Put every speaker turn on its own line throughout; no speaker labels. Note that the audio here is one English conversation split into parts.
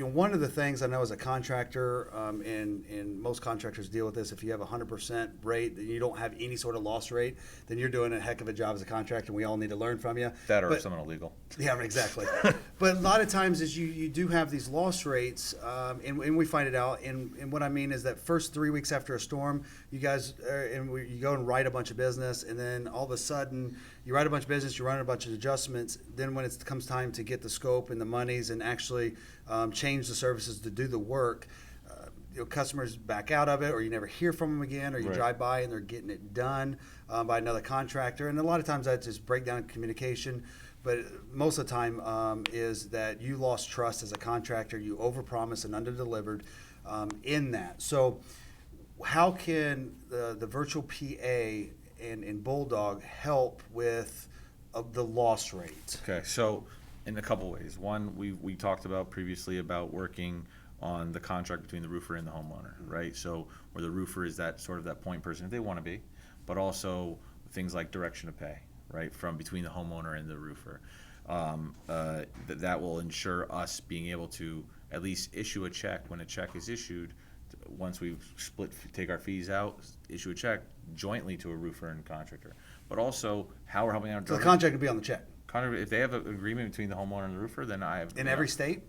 one of the things I know as a contractor, and most contractors deal with this, if you have 100% rate, and you don't have any sort of loss rate, then you're doing a heck of a job as a contractor, and we all need to learn from you.
That or something illegal.
Yeah, exactly. But a lot of times is you do have these loss rates, and we find it out. And what I mean is that first 3 weeks after a storm, you guys, you go and write a bunch of business, and then all of a sudden you write a bunch of business, you run a bunch of adjustments. Then when it comes time to get the scope and the monies and actually change the services to do the work, customers back out of it, or you never hear from them again, or you drive by and they're getting it done by another contractor. And a lot of times that's just breakdown in communication. But most of the time is that you lost trust as a contractor. You overpromised and underdelivered in that. So how can the virtual PA and BUlldog help with the loss rate?
Okay, so in a couple ways. One, we talked about previously about working on the contract between the roofer and the homeowner, right? So where the roofer is that sort of that point person if they want to be, but also things like direction of pay, right, from between the homeowner and the roofer. That will ensure us being able to at least issue a check when a check is issued. Once we take our fees out, issue a check jointly to a roofer and contractor. But also how we're helping out.
So the contract would be on the check.
If they have an agreement between the homeowner and the roofer, then I have.
In every state?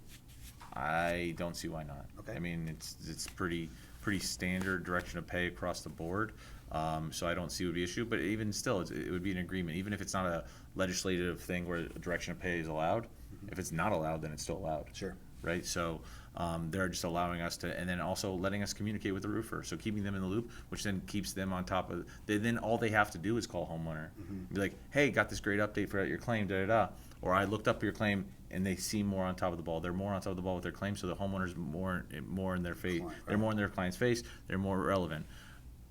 I don't see why not.
Okay.
I mean, it's pretty standard direction of pay across the board. So I don't see it would be an issue, but even still, it would be an agreement. Even if it's not a legislative thing where direction of pay is allowed, if it's not allowed, then it's still allowed.
Sure.
Right? So they're just allowing us to, and then also letting us communicate with the roofer. So keeping them in the loop, which then keeps them on top of, then all they have to do is call homeowner. Be like, hey, got this great update for your claim, da-da-da. Or I looked up your claim, and they seem more on top of the ball. They're more on top of the ball with their claim, so the homeowner's more in their face.
Right.
They're more in their client's face. They're more relevant.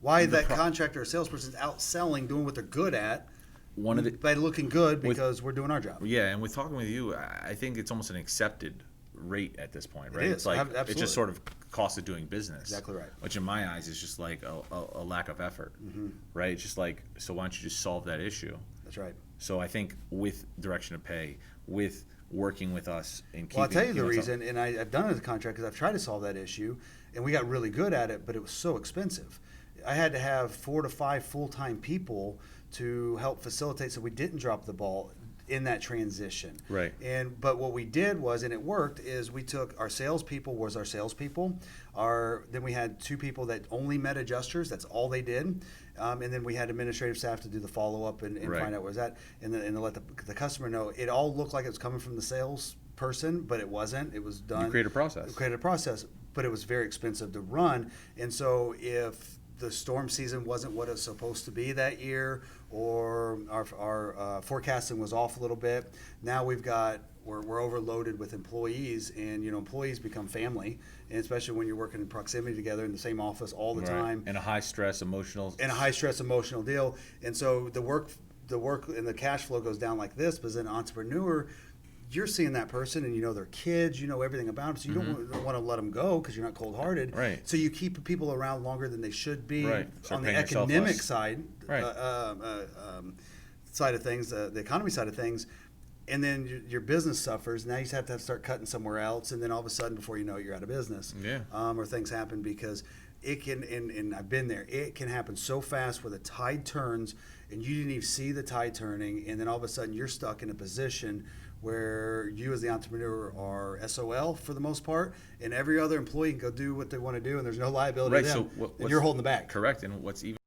Why that contractor or salesperson's outselling, doing what they're good at, by looking good because we're doing our job.
Yeah, and with talking with you, I think it's almost an accepted rate at this point, right?
It is,
it's like
absolutely.
it's just sort of cost of doing business.
Exactly right.
Which in my eyes is just like a lack of effort, right? It's just like, so why don't you just solve that issue?
That's right.
So I think with direction of pay, with working with us and keeping.
Well, I'll tell you the reason, and I've done it as a contract because I've tried to solve that issue, and we got really good at it, but it was so expensive. I had to have 4 to 5 full-time people to help facilitate so we didn't drop the ball in that transition.
Right.
But what we did was, and it worked, is we took our salespeople was our salespeople. Then we had 2 people that only met adjusters. That's all they did. And then we had administrative staff to do the follow-up and find out where it's at, and to let the customer know. It all looked like it was coming from the sales person, but it wasn't. It was done.
You create a process.
We created a process, but it was very expensive to run. And so if the storm season wasn't what it was supposed to be that year, or our forecasting was off a little bit, now we're overloaded with employees, and employees become family, and especially when you're working in proximity together in the same office all the time.
And a high stress emotional
deal. And so the work and the cash flow goes down like this. But as an entrepreneur, you're seeing that person, and their kids, everything about them, so you don't want to let them go because you're not cold-hearted.
Right.
So you keep people around longer than they should be.
Right.
On the economic side,
right.
Side of things, the economy side of things, and then your business suffers. Now you just have to start cutting somewhere else, and then all of a sudden, before you know it, you're out of business.
Yeah.
Or things happen because it can, and I've been there. It can happen so fast where the tide turns, and you didn't even see the tide turning, and then all of a sudden you're stuck in a position where you as the entrepreneur are SOL for the most part, and every other employee can go do what they want to do, and there's no liability to them, and you're holding the bag.
Correct, and what's even